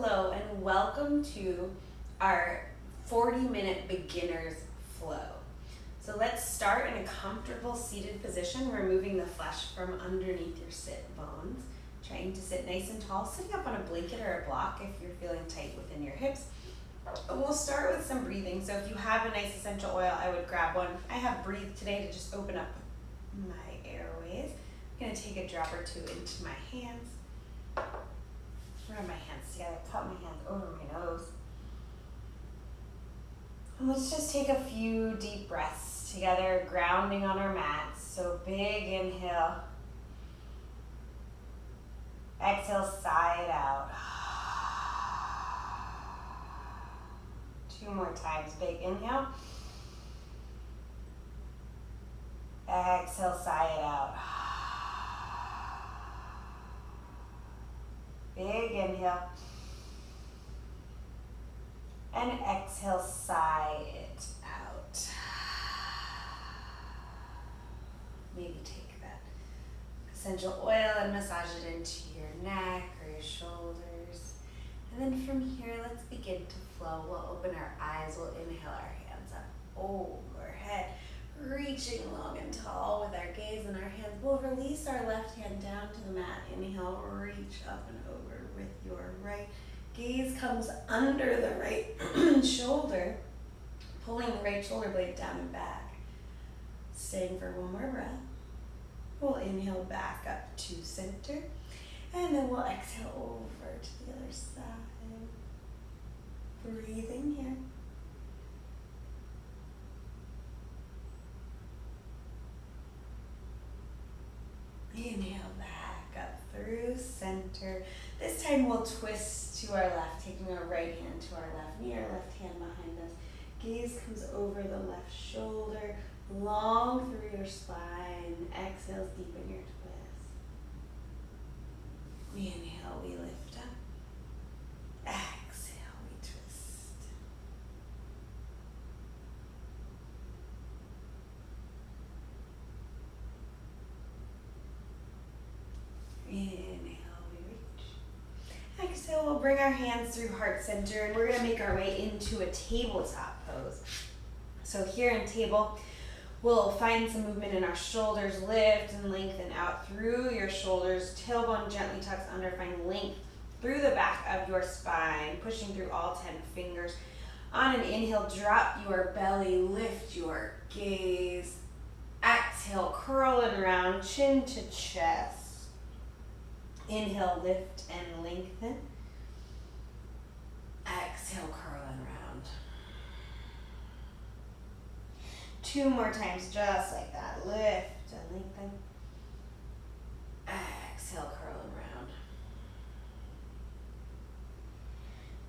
Hello and welcome to our 40-minute beginner's flow. So let's start in a comfortable seated position, removing the flesh from underneath your sit bones. Trying to sit nice and tall, sitting up on a blanket or a block if you're feeling tight within your hips. We'll start with some breathing. So if you have a nice essential oil, I would grab one. I have Breathe today to just open up my airways. I'm going to take a drop or two into my hands. Rub my hands together, put my hands over my nose. And let's just take a few deep breaths together, grounding on our mats. So big inhale. Exhale, sigh it out. 2 more times. Big inhale. Exhale, sigh it out. Big inhale. And exhale, sigh it out. Maybe take that essential oil and massage it into your neck or your shoulders. And then from here, let's begin to flow. We'll open our eyes. We'll inhale our hands up overhead, reaching long and tall with our gaze and our hands. We'll release our left hand down to the mat. Inhale, reach up and over with your right. Gaze comes under the right shoulder, pulling the right shoulder blade down and back. Staying for one more breath. We'll inhale back up to center, and then we'll exhale over to the other side. Breathing here. Inhale back up through center. This time we'll twist to our left, taking our right hand to our left knee, our left hand behind us. Gaze comes over the left shoulder, long through your spine. Exhale, deepen your twist. Inhale, we lift up. Exhale, we twist. Inhale, we reach. Exhale, we'll bring our hands through heart center, and we're going to make our way into a tabletop pose. So here in table, we'll find some movement in our shoulders, lift and lengthen out through your shoulders, tailbone gently tucks under, find length through the back of your spine, pushing through all 10 fingers. On an inhale, drop your belly, lift your gaze. Exhale, curl and round, chin to chest. Inhale, lift and lengthen. Exhale, curl and round. 2 more times, just like that. Lift and lengthen. Exhale, curl and round.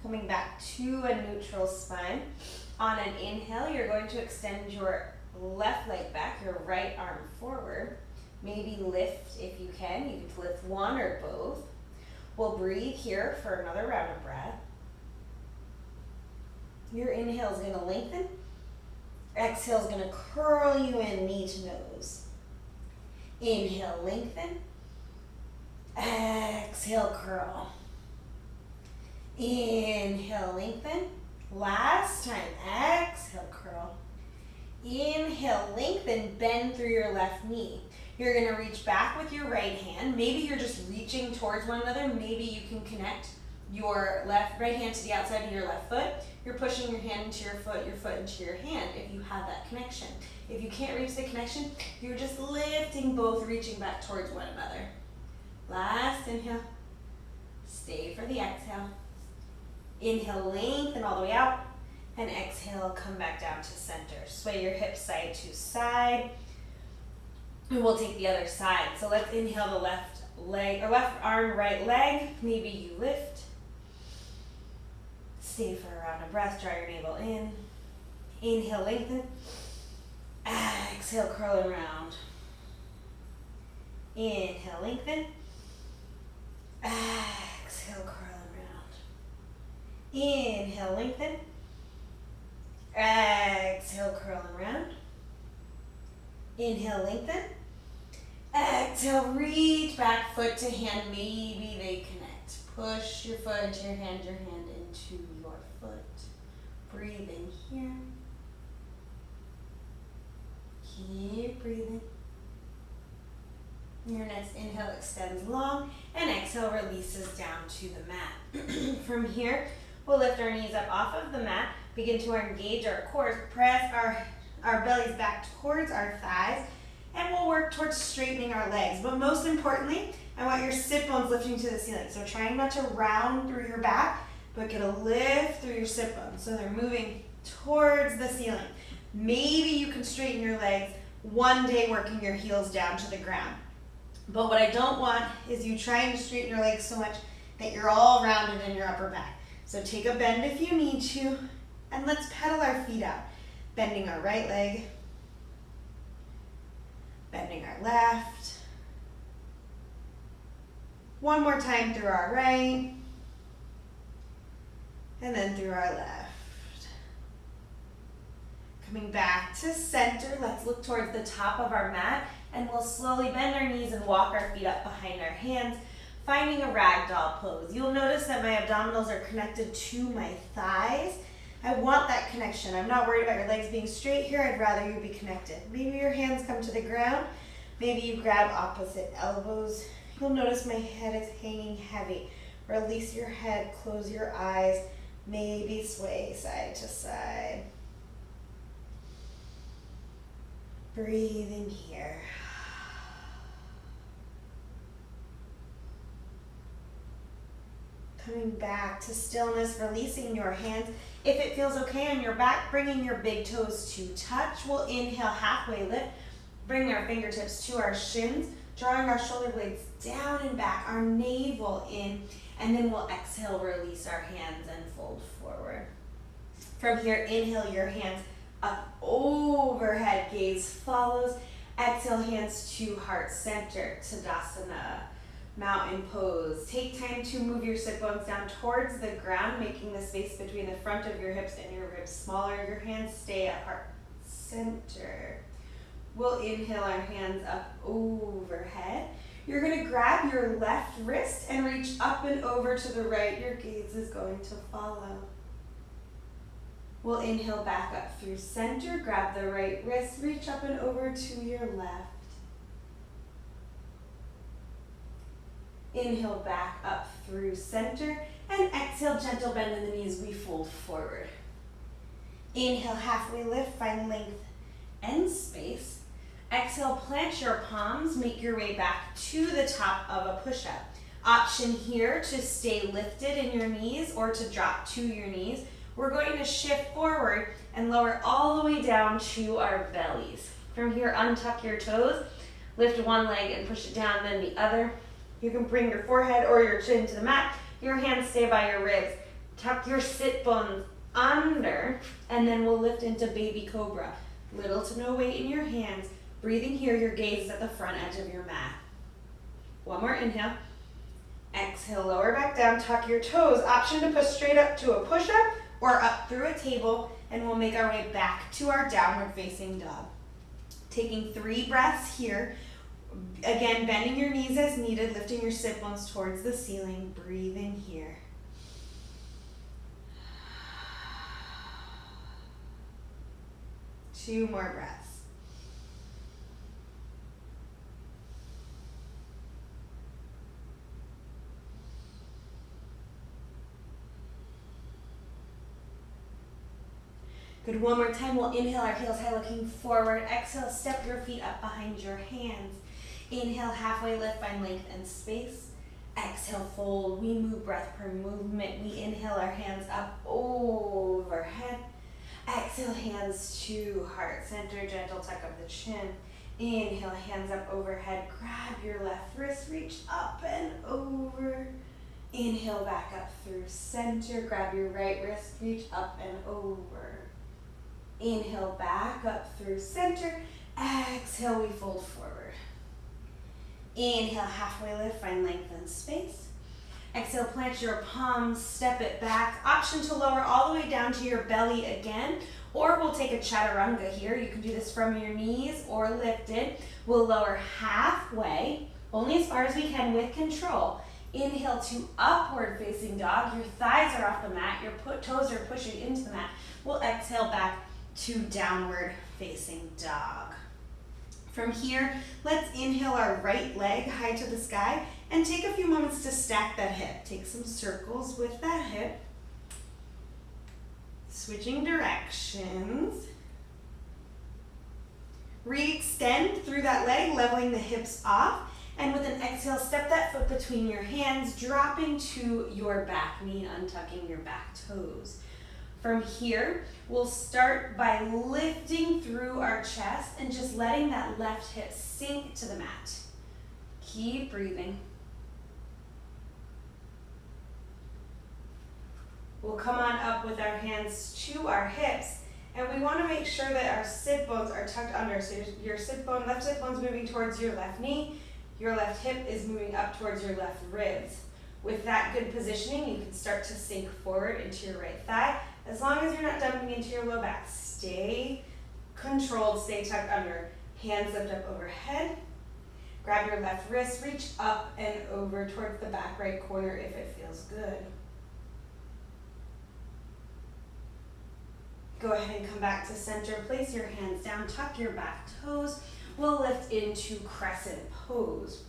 Coming back to a neutral spine. On an inhale, you're going to extend your left leg back, your right arm forward. Maybe lift if you can. You can lift one or both. We'll breathe here for another round of breath. Your inhale is going to lengthen. Exhale is going to curl you in, knee to nose. Inhale, lengthen. Exhale, curl. Inhale, lengthen. Last time. Exhale, curl. Inhale, lengthen, bend through your left knee. You're going to reach back with your right hand. Maybe you're just reaching towards one another. Maybe you can connect your right hand to the outside of your left foot. You're pushing your hand into your foot into your hand if you have that connection. If you can't reach the connection, you're just lifting both, reaching back towards one another. Last inhale. Stay for the exhale. Inhale, lengthen all the way out. And exhale, come back down to center. Sway your hips side to side. And we'll take the other side. So let's inhale the left leg, or left arm, right leg. Maybe you lift. Stay for a round of breath. Draw your navel in. Inhale, lengthen. Exhale, curl and round. Inhale, lengthen. Exhale, curl and round. Inhale, lengthen. Exhale, curl and round. Inhale, lengthen. Exhale, reach back, foot to hand, maybe they connect. Push your foot into your hand into your foot. Breathe in here. Keep breathing. Your next inhale extends long, and exhale releases down to the mat. From here, we'll lift our knees up off of the mat, begin to engage our core, press our bellies back towards our thighs, and we'll work towards straightening our legs. But most importantly, I want your sit bones lifting to the ceiling. So trying not to round through your back, but get a lift through your sit bones. So they're moving towards the ceiling. Maybe you can straighten your legs one day working your heels down to the ground. But what I don't want is you trying to straighten your legs so much that you're all rounded in your upper back. So take a bend if you need to, and let's pedal our feet out. Bending our right leg, bending our left. One more time through our right, and then through our left. Coming back to center, let's look towards the top of our mat, and we'll slowly bend our knees and walk our feet up behind our hands, finding a ragdoll pose. You'll notice that my abdominals are connected to my thighs. I want that connection. I'm not worried about your legs being straight here. I'd rather you be connected. Maybe your hands come to the ground. Maybe you grab opposite elbows. You'll notice my head is hanging heavy. Release your head, close your eyes, maybe sway side to side. Breathe in here. Coming back to stillness, releasing your hands. If it feels okay on your back, bringing your big toes to touch. We'll inhale, halfway lift. Bring our fingertips to our shins, drawing our shoulder blades down and back, our navel in, and then we'll exhale, release our hands and fold forward. From here, inhale your hands up overhead, gaze follows. Exhale, hands to heart center, Tadasana, mountain pose. Take time to move your sit bones down towards the ground, making the space between the front of your hips and your ribs smaller. Your hands stay at heart center. We'll inhale our hands up overhead. You're going to grab your left wrist and reach up and over to the right. Your gaze is going to follow. We'll inhale back up through center. Grab the right wrist, reach up and over to your left. Inhale back up through center, and exhale, gentle bend in the knees, we fold forward. Inhale, halfway lift, find length and space. Exhale, plant your palms, make your way back to the top of a push-up. Option here to stay lifted in your knees or to drop to your knees. We're going to shift forward and lower all the way down to our bellies. From here, untuck your toes, lift one leg and push it down, then the other. You can bring your forehead or your chin to the mat. Your hands stay by your ribs. Tuck your sit bones under, and then we'll lift into baby cobra. Little to no weight in your hands. Breathing here, your gaze is at the front edge of your mat. One more inhale. Exhale, lower back down, tuck your toes. Option to push straight up to a push-up or up through a table, and we'll make our way back to our downward facing dog. Taking 3 breaths here. Again, bending your knees as needed, lifting your sit bones towards the ceiling. Breathe in here. Two more breaths. Good, one more time. We'll inhale our heels high, looking forward. Exhale, step your feet up behind your hands. Inhale, halfway lift, find length and space. Exhale, fold. We move breath per movement. We inhale our hands up overhead. Exhale, hands to heart center, gentle tuck of the chin. Inhale, hands up overhead. Grab your left wrist, reach up and over. Inhale, back up through center. Grab your right wrist, reach up and over. Inhale, back up through center. Exhale, we fold forward. Inhale, halfway lift, find length and space. Exhale, plant your palms, step it back. Option to lower all the way down to your belly again, Or we'll take a Chaturanga here. You can do this from your knees or lifted. We'll lower halfway, only as far as we can with control. Inhale to upward facing dog. Your thighs are off the mat. Your toes are pushing into the mat. We'll exhale back to downward facing dog. From here, let's inhale our right leg high to the sky and take a few moments to stack that hip. Take some circles with that hip. Switching directions. Re-extend through that leg, leveling the hips off. And with an exhale, step that foot between your hands, dropping to your back knee, untucking your back toes. From here, we'll start by lifting through our chest and just letting that left hip sink to the mat. Keep breathing. We'll come on up with our hands to our hips, and we want to make sure that our sit bones are tucked under. So your left sit bone's moving towards your left knee, your left hip is moving up towards your left ribs. With that good positioning, you can start to sink forward into your right thigh, as long as you're not dumping into your low back. Stay controlled, stay tucked under. Hands lift up overhead. Grab your left wrist, reach up and over towards the back right corner if it feels good. Go ahead and come back to center. Place your hands down, tuck your back toes. We'll lift into Crescent Pose.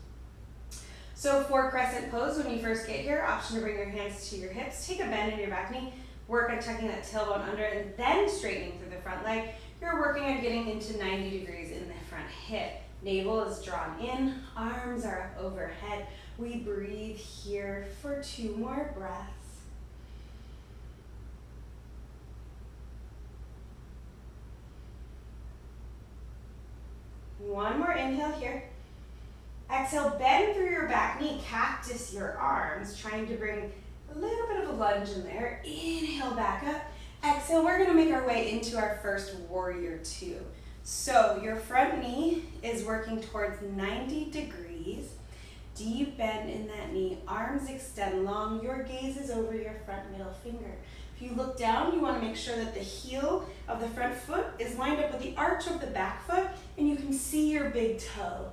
So for Crescent Pose, when you first get here, option to bring your hands to your hips. Take a bend in your back knee. Work on tucking that tailbone under and then straightening through the front leg. You're working on getting into 90 degrees in the front hip. Navel is drawn in, arms are up overhead. We breathe here for 2 more breaths. One more inhale here. Exhale, bend through your back knee, cactus your arms, trying to bring a little bit of a lunge in there. Inhale back up. Exhale, we're gonna make our way into our first warrior 2. So your front knee is working towards 90 degrees. Deep bend in that knee, arms extend long. Your gaze is over your front middle finger. If you look down, you want to make sure that the heel of the front foot is lined up with the arch of the back foot, and you can see your big toe.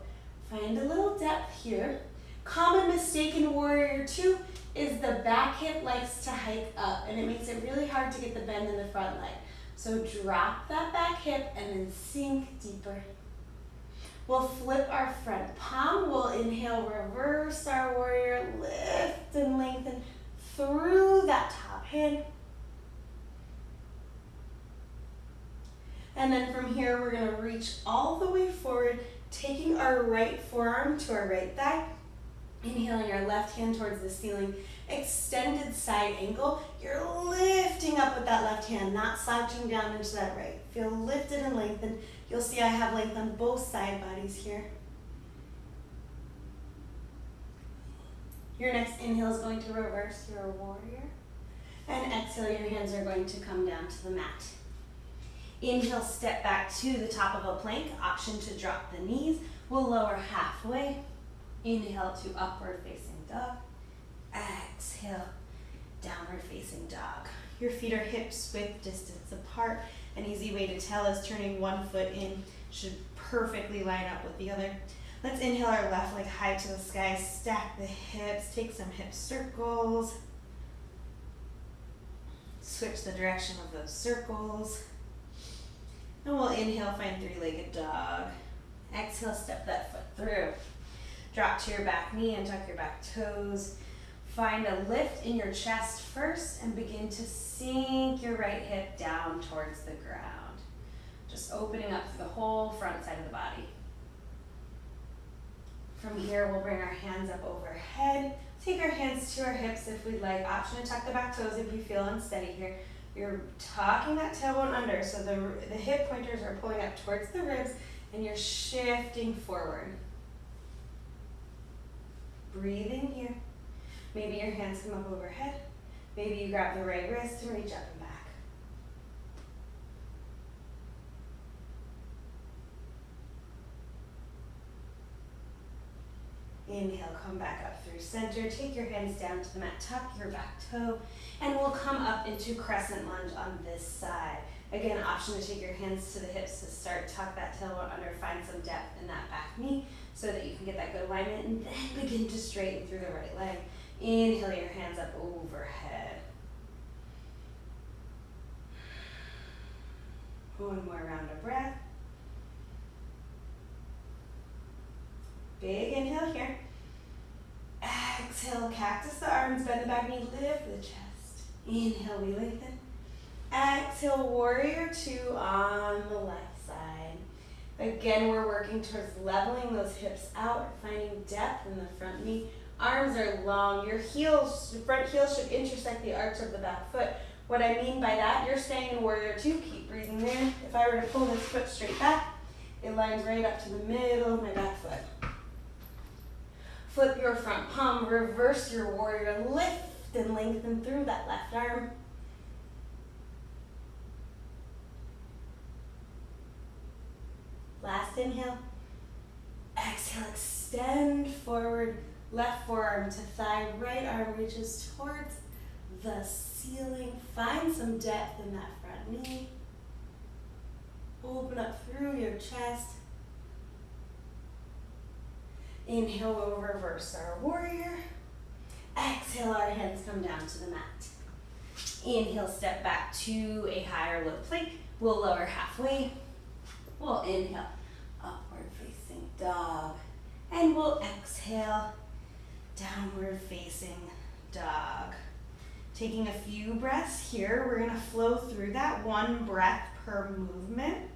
Find a little depth here. Common mistake in Warrior 2 is the back hip likes to hike up, and it makes it really hard to get the bend in the front leg. So drop that back hip and then sink deeper. We'll flip our front palm. We'll inhale, reverse our warrior, lift and lengthen through that top hand. And then from here, we're gonna reach all the way forward, taking our right forearm to our right thigh, inhaling our left hand towards the ceiling, extended side angle. You're lifting up with that left hand, not slouching down into that right. Feel lifted and lengthened. You'll see I have length on both side bodies here. Your next inhale is going to reverse your warrior. And exhale, your hands are going to come down to the mat. Inhale, step back to the top of a plank. Option to drop the knees. We'll lower halfway. Inhale to upward facing dog. Exhale, downward facing dog. Your feet are hips width distance apart. An easy way to tell is turning one foot in. Should perfectly line up with the other. Let's inhale our left leg high to the sky. Stack the hips. Take some hip circles. Switch the direction of those circles. And we'll inhale, find 3-legged dog. Exhale, step that foot through. Drop to your back knee and tuck your back toes. Find a lift in your chest first and begin to sink your right hip down towards the ground. Just opening up to the whole front side of the body. From here, we'll bring our hands up overhead. Take our hands to our hips if we'd like. Option to tuck the back toes if you feel unsteady here. You're tucking that tailbone under, so the hip pointers are pulling up towards the ribs, and you're shifting forward. Breathe in here. Maybe your hands come up overhead. Maybe you grab the right wrist and reach up and back. Inhale, come back up through center. Take your hands down to the mat, tuck your back toe, and we'll come up into Crescent Lunge on this side. Again, option to take your hands to the hips to start, tuck that tailbone under, find some depth in that back knee so that you can get that good alignment, and then begin to straighten through the right leg. Inhale your hands up overhead. One more round of breath. Big inhale here. Exhale, cactus the arms, bend the back knee, lift the chest. Inhale, we lengthen. Exhale, warrior two on the left side. Again, we're working towards leveling those hips out, finding depth in the front knee. Arms are long. Your heels, your front heels should intersect the arch of the back foot. What I mean by that, you're staying in warrior two. Keep breathing there. If I were to pull this foot straight back, it lines right up to the middle of my back foot. Flip your front palm, reverse your warrior, lift and lengthen through that left arm. Last inhale. Exhale, extend forward, left forearm to thigh, right arm reaches towards the ceiling. Find some depth in that front knee. Open up through your chest. Inhale, we'll reverse our warrior. Exhale, our hands come down to the mat. Inhale, step back to a higher low plank. We'll lower halfway. We'll inhale, upward facing dog. And we'll exhale, downward facing dog. Taking a few breaths here. We're gonna flow through that, one breath per movement.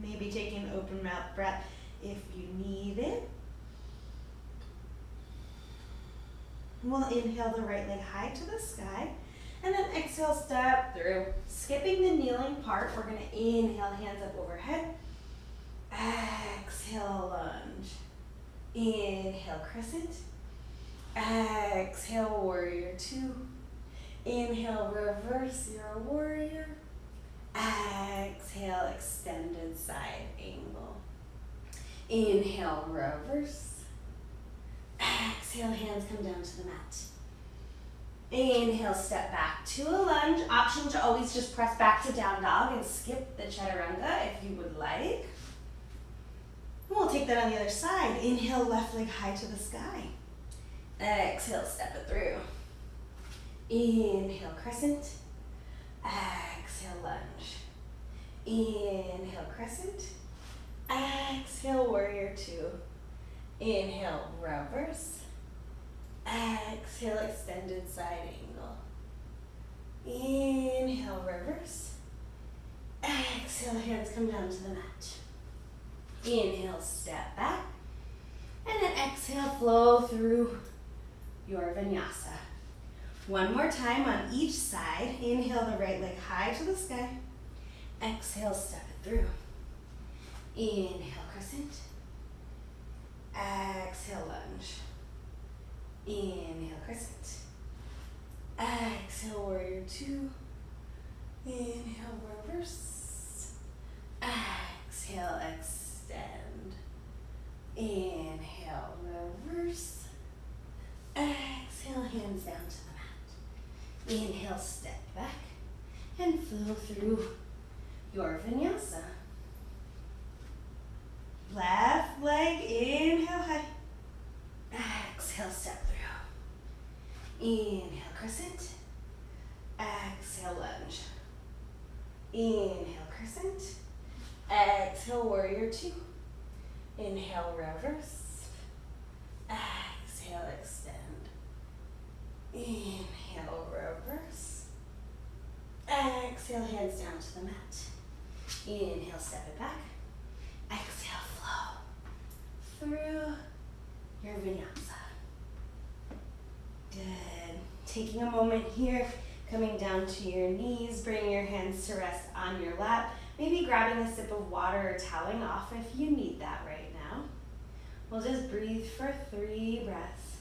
Maybe taking an open mouth breath if you need it. We'll inhale the right leg high to the sky, and then exhale, step through. Skipping the kneeling part, we're gonna inhale, hands up overhead. Exhale, lunge. Inhale, crescent. Exhale, warrior two. Inhale, reverse your warrior. Exhale, extended side angle. Inhale, reverse. Exhale, hands come down to the mat. Inhale, step back to a lunge. Option to always just press back to down dog and skip the Chaturanga if you would like. We'll take that on the other side. Inhale, left leg high to the sky. Exhale, step it through. Inhale, crescent. Exhale, lunge. Inhale, crescent. Exhale, warrior two. Inhale, reverse. Exhale, extended side angle. Inhale, reverse. Exhale, hands come down to the mat. Inhale, step back. And then exhale, flow through your vinyasa. One more time on each side. Inhale the right leg high to the sky. Exhale, step it through. Inhale, crescent. Exhale, lunge. Inhale, crescent. Exhale, warrior two. Inhale, reverse. Exhale, extend. Inhale, reverse. Exhale, hands down to the mat. Inhale, step back and flow through your vinyasa. Left leg, inhale high. Exhale, step through. Inhale, crescent. Exhale, lunge. Inhale, crescent. Exhale, warrior two. Inhale, reverse. Exhale, extend. Inhale, reverse. Exhale, hands down to the mat. Inhale, step it back. Exhale, flow through your vinyasa. Good. Taking a moment here, coming down to your knees, bringing your hands to rest on your lap. Maybe grabbing a sip of water or toweling off if you need that right now. We'll just breathe for 3 breaths.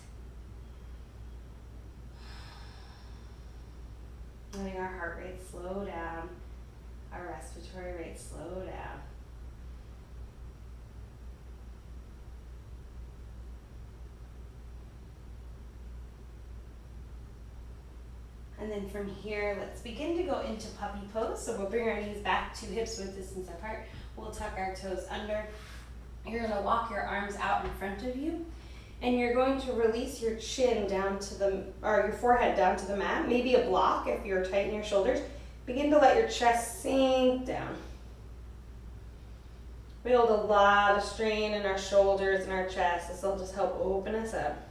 Letting our heart rate slow down, our respiratory rate slow down. And then from here, let's begin to go into puppy pose. So we'll bring our knees back to hips width distance apart. We'll tuck our toes under. You're gonna walk your arms out in front of you. And you're going to release your chin down to your forehead down to the mat. Maybe a block if you're tight in your shoulders. Begin to let your chest sink down. We hold a lot of strain in our shoulders and our chest. This will just help open us up.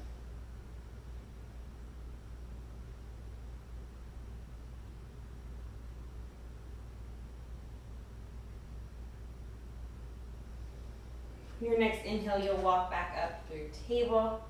Your next inhale, you'll walk back up through table.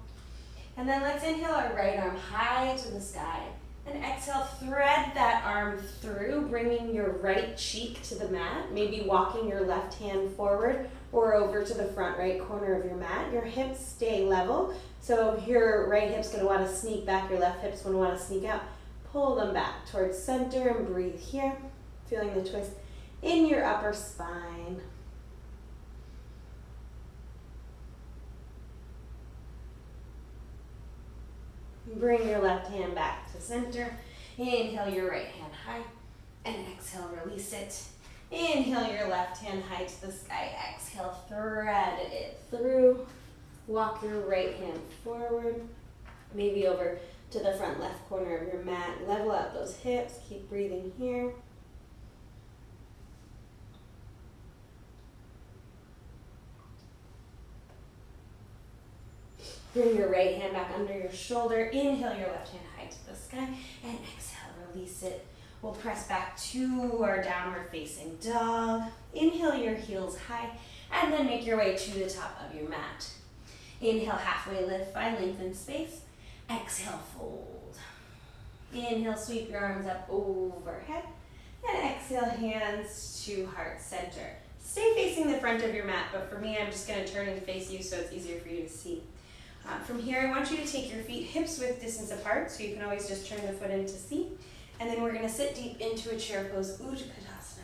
And then let's inhale our right arm high to the sky. And exhale, thread that arm through, bringing your right cheek to the mat. Maybe walking your left hand forward or over to the front right corner of your mat. Your hips stay level. So your right hip's gonna wanna sneak back, your left hip's gonna wanna sneak out. Pull them back towards center and breathe here. Feeling the twist in your upper spine. Bring your left hand back to center. Inhale your right hand high. And exhale, release it. Inhale your left hand high to the sky. Exhale, thread it through. Walk your right hand forward. Maybe over to the front left corner of your mat. Level out those hips. Keep breathing here. Bring your right hand back under your shoulder. Inhale your left hand high to the sky. And exhale, release it. We'll press back to our downward facing dog. Inhale your heels high. And then make your way to the top of your mat. Inhale, halfway lift. Find length in space. Exhale, fold. Inhale, sweep your arms up overhead. And exhale, hands to heart center. Stay facing the front of your mat, but for me, I'm just going to turn and face you so it's easier for you to see. From here, I want you to take your feet hips width distance apart, so you can always just turn the foot into C. And then we're going to sit deep into a chair pose, Tadasana.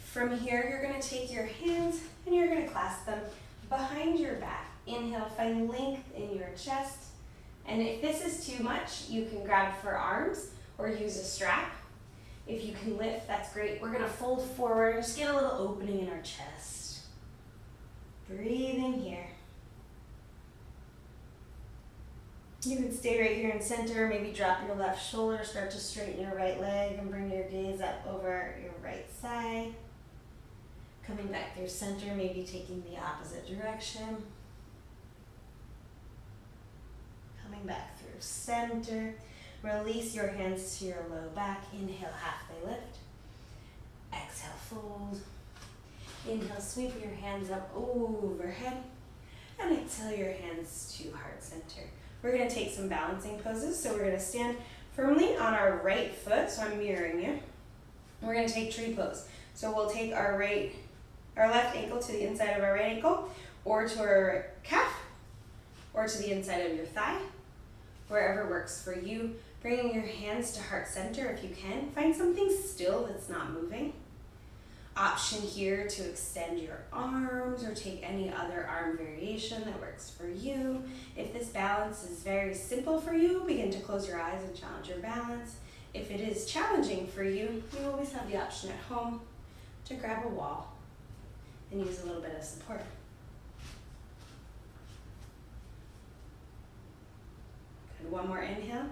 From here, you're going to take your hands and you're going to clasp them behind your back. Inhale, find length in your chest. And if this is too much, you can grab for arms or use a strap. If you can lift, that's great. We're going to fold forward and just get a little opening in our chest. Breathing here. You can stay right here in center, maybe drop your left shoulder, start to straighten your right leg and bring your gaze up over your right side. Coming back through center, maybe taking the opposite direction. Coming back through center. Release your hands to your low back. Inhale, halfway lift. Exhale, fold. Inhale, sweep your hands up overhead. And exhale your hands to heart center. We're going to take some balancing poses. So we're going to stand firmly on our right foot. So I'm mirroring you. We're going to take tree pose. So we'll take our left ankle to the inside of our right ankle, or to our calf, or to the inside of your thigh, wherever works for you. Bringing your hands to heart center if you can. Find something still that's not moving. Option here to extend your arms or take any other arm variation that works for you. If this balance is very simple for you, begin to close your eyes and challenge your balance. If it is challenging for you, you always have the option at home to grab a wall and use a little bit of support. Good, one more inhale.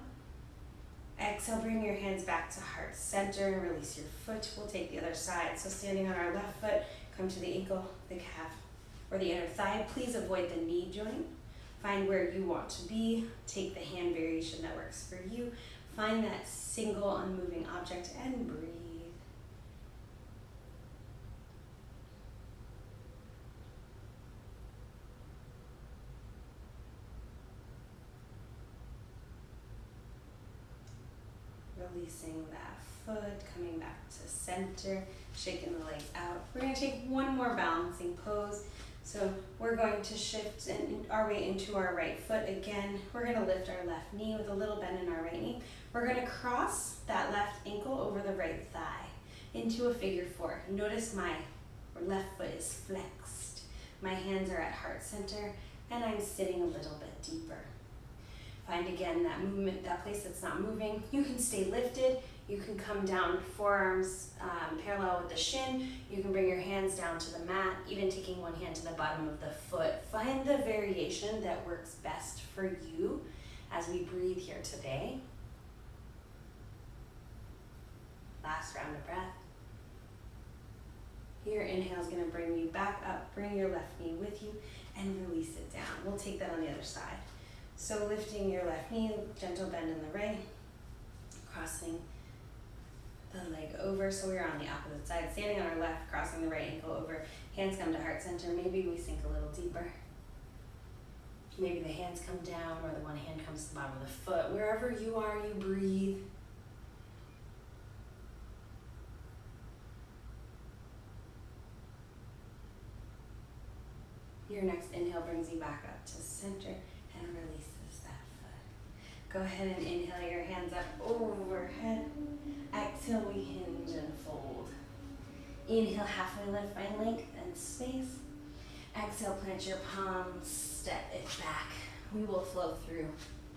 Exhale, bring your hands back to heart center and release your foot. We'll take the other side. So standing on our left foot, come to the ankle, the calf, or the inner thigh. Please avoid the knee joint. Find where you want to be. Take the hand variation that works for you. Find that single unmoving object and breathe. Releasing that foot, coming back to center, shaking the legs out. We're going to take one more balancing pose. So we're going to shift our way into our right foot again. We're going to lift our left knee with a little bend in our right knee. We're going to cross that left ankle over the right thigh into a figure four. Notice my left foot is flexed. My hands are at heart center and I'm sitting a little bit deeper. Find again that movement, that place that's not moving. You can stay lifted. You can come down, forearms parallel with the shin. You can bring your hands down to the mat, even taking one hand to the bottom of the foot. Find the variation that works best for you as we breathe here today. Last round of breath. Your inhale is going to bring you back up. Bring your left knee with you and release it down. We'll take that on the other side. So lifting your left knee, gentle bend in the right, crossing the leg over. So we're on the opposite side, standing on our left, crossing the right ankle over. Hands come to heart center. Maybe we sink a little deeper. Maybe the hands come down or the one hand comes to the bottom of the foot. Wherever you are, you breathe. Your next inhale brings you back up to center and releases that foot. Go ahead and inhale your hands up overhead. Exhale, we hinge and fold. Inhale, halfway lift, find length and space. Exhale, plant your palms, step it back. We will flow through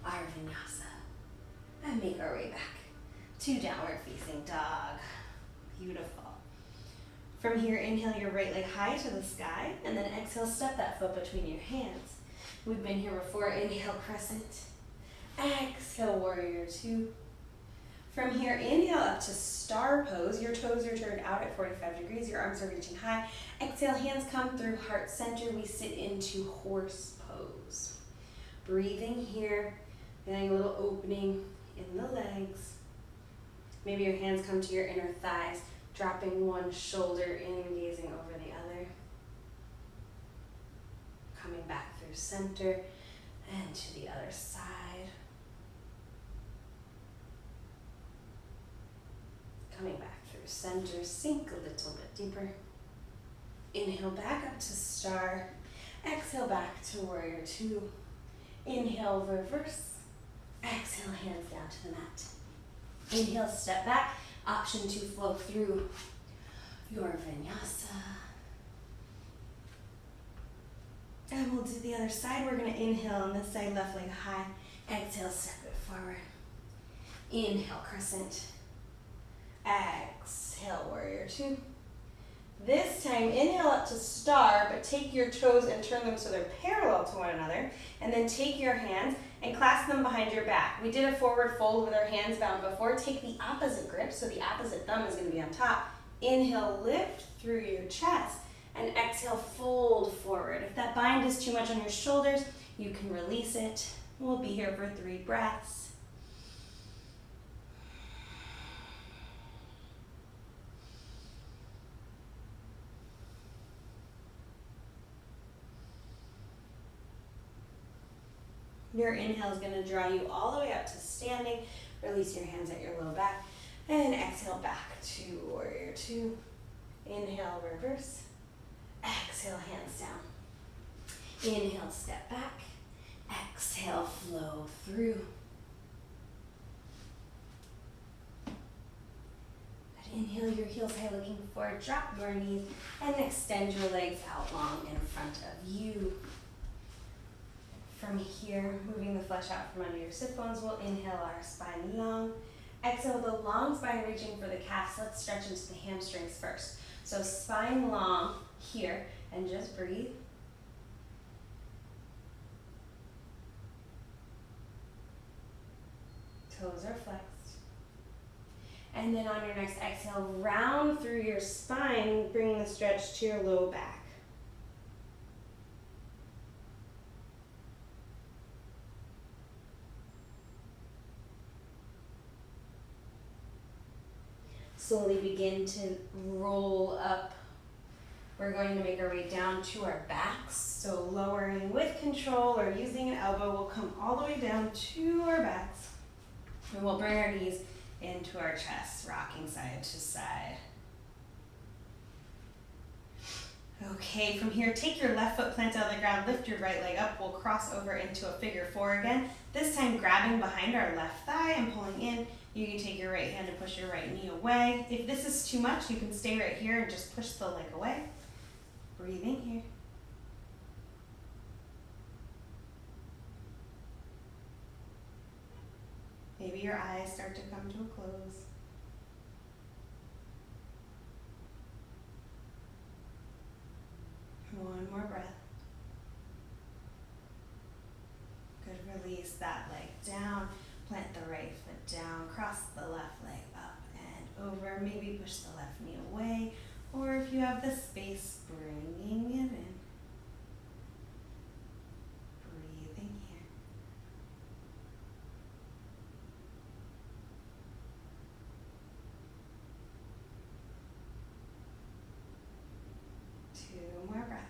our vinyasa and make our way back to downward facing dog. Beautiful. From here, inhale your right leg high to the sky, and then exhale, step that foot between your hands. We've been here before. Inhale, crescent. Exhale, warrior two. From here, inhale up to star pose. Your toes are turned out at 45 degrees. Your arms are reaching high. Exhale, hands come through heart center. We sit into horse pose. Breathing here, feeling a little opening in the legs. Maybe your hands come to your inner thighs. Dropping one shoulder in, gazing over the other. Coming back through center and to the other side. Coming back through center, sink a little bit deeper. Inhale back up to star. Exhale back to warrior two. Inhale, reverse. Exhale, hands down to the mat. Inhale, step back. Option to flow through your vinyasa. And we'll do the other side. We're going to inhale on this side, left leg high. Exhale, step it forward. Inhale, crescent. Exhale, warrior two. This time, inhale up to star, but take your toes and turn them so they're parallel to one another. And then take your hands and clasp them behind your back. We did a forward fold with our hands bound before. Take the opposite grip, so the opposite thumb is going to be on top. Inhale, lift through your chest, and exhale, fold forward. If that bind is too much on your shoulders, you can release it. We'll be here for 3 breaths. Your inhale is going to draw you all the way up to standing. Release your hands at your low back. And exhale back to warrior two. Inhale, reverse. Exhale, hands down. Inhale, step back. Exhale, flow through. Inhale your heels high, looking forward. Drop your knees and extend your legs out long in front of you. From here, moving the flesh out from under your sit bones, we'll inhale our spine long. Exhale the long spine, reaching for the calves. Let's stretch into the hamstrings first. So spine long here, and just breathe. Toes are flexed. And then on your next exhale, round through your spine, bring the stretch to your low back. Slowly begin to roll up. We're going to make our way down to our backs. So lowering with control or using an elbow, we'll come all the way down to our backs. And we'll bring our knees into our chest, rocking side to side. Okay, from here, take your left foot, plant out of the ground, lift your right leg up. We'll cross over into a figure four again. This time grabbing behind our left thigh and pulling in. You can take your right hand and push your right knee away. If this is too much, you can stay right here and just push the leg away. Breathing here. maybe your eyes start to come to a close. One more breath. Good, release that leg down, plant the right foot down, cross the left leg up and over, maybe push the left knee away, or if you have the space, bringing it in. Breathing here. Two more breaths.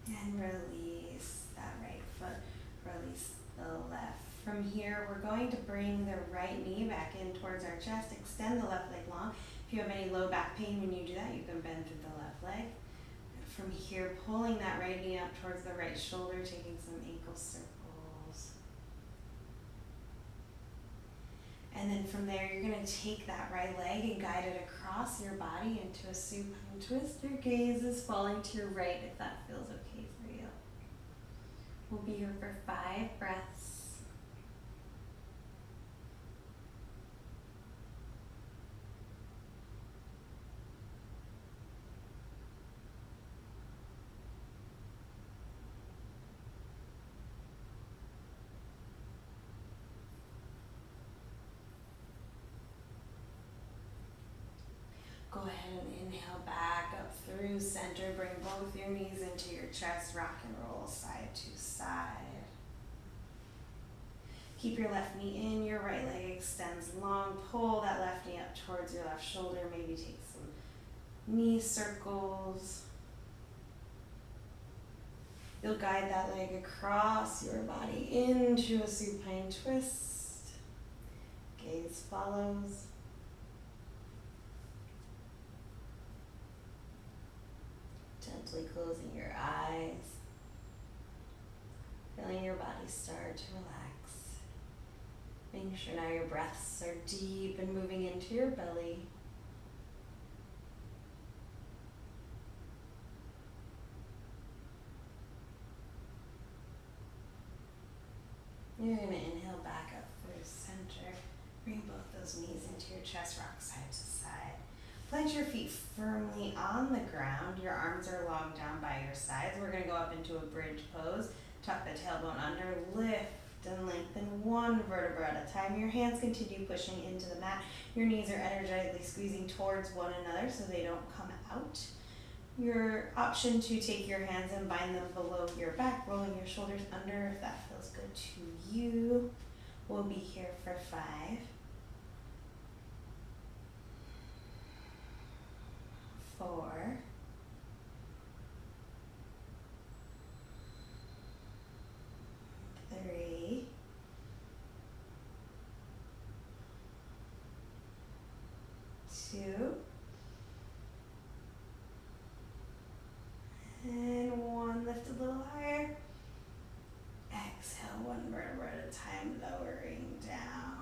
And release that right foot, release the left. From here, we're going to bring the right knee back in towards our chest, extend the left leg long. If you have any low back pain when you do that, you can bend through the left leg. From here, pulling that right knee up towards the right shoulder, taking some ankle circles. And then from there, you're going to take that right leg and guide it across your body into a supine twist. Your gaze is falling to your right if that feels okay for you. We'll be here for 5 breaths. Go ahead and inhale back up through center. Bring both your knees into your chest. Rock and roll side to side. Keep your left knee in. Your right leg extends long. Pull that left knee up towards your left shoulder. Maybe take some knee circles. You'll guide that leg across your body into a supine twist. Gaze follows. Gently closing your eyes, feeling your body start to relax. Making sure now your breaths are deep and moving into your belly. You're going to inhale back up through center. Bring both those knees into your chest, rock side to side. Plant your feet firmly on the ground. Your arms are long down by your sides. We're going to go up into a bridge pose. Tuck the tailbone under, lift and lengthen one vertebra at a time. Your hands continue pushing into the mat. Your knees are energetically squeezing towards one another so they don't come out. Your option to take your hands and bind them below your back, rolling your shoulders under if that feels good to you. We'll be here for 5. 4, 3, 2, and 1. Lift a little higher. Exhale, one vertebra at a time, lowering down.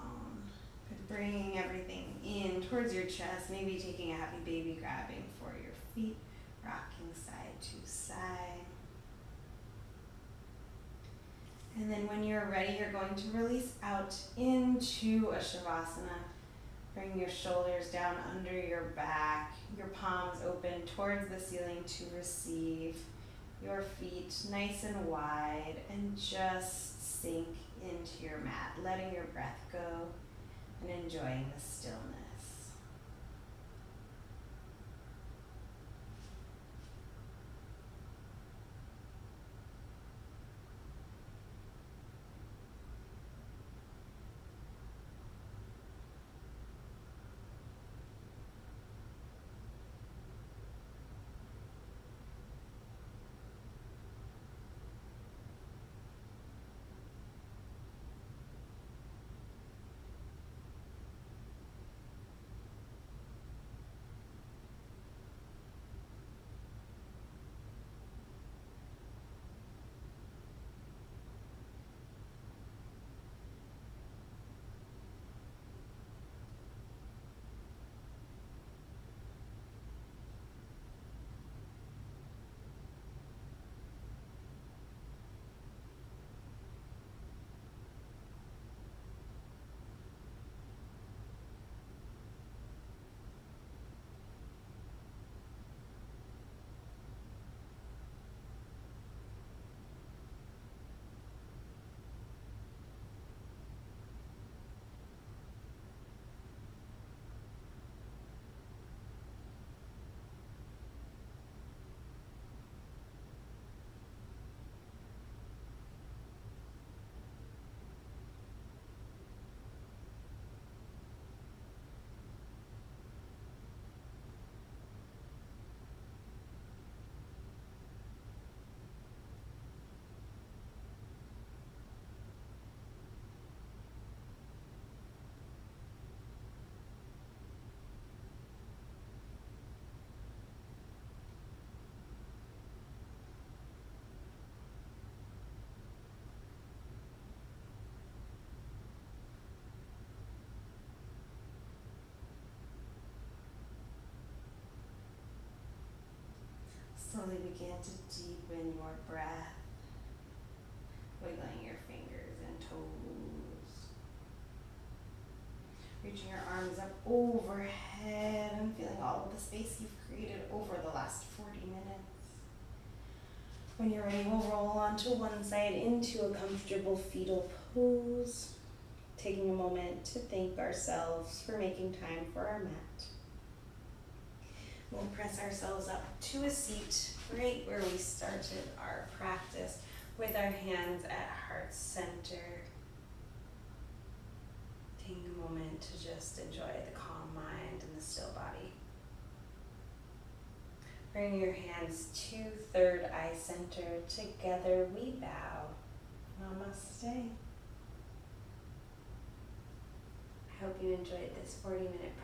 Bringing everything in towards your chest, maybe taking a happy baby, grabbing for your feet, rocking side to side. And then when you're ready, you're going to release out into a Shavasana. Bring your shoulders down under your back, your palms open towards the ceiling to receive. Your feet nice and wide, and just sink into your mat, letting your breath go and enjoying the stillness. slowly begin to deepen your breath, wiggling your fingers and toes. Reaching your arms up overhead and feeling all of the space you've created over the last 40 minutes. When you're ready, we'll roll onto one side into a comfortable fetal pose, taking a moment to thank ourselves for making time for our mat. We'll press ourselves up to a seat right where we started our practice, with our hands at heart center. Taking a moment to just enjoy the calm mind and the still body. Bring your hands to third eye center. Together we bow. Namaste. I hope you enjoyed this 40-minute practice.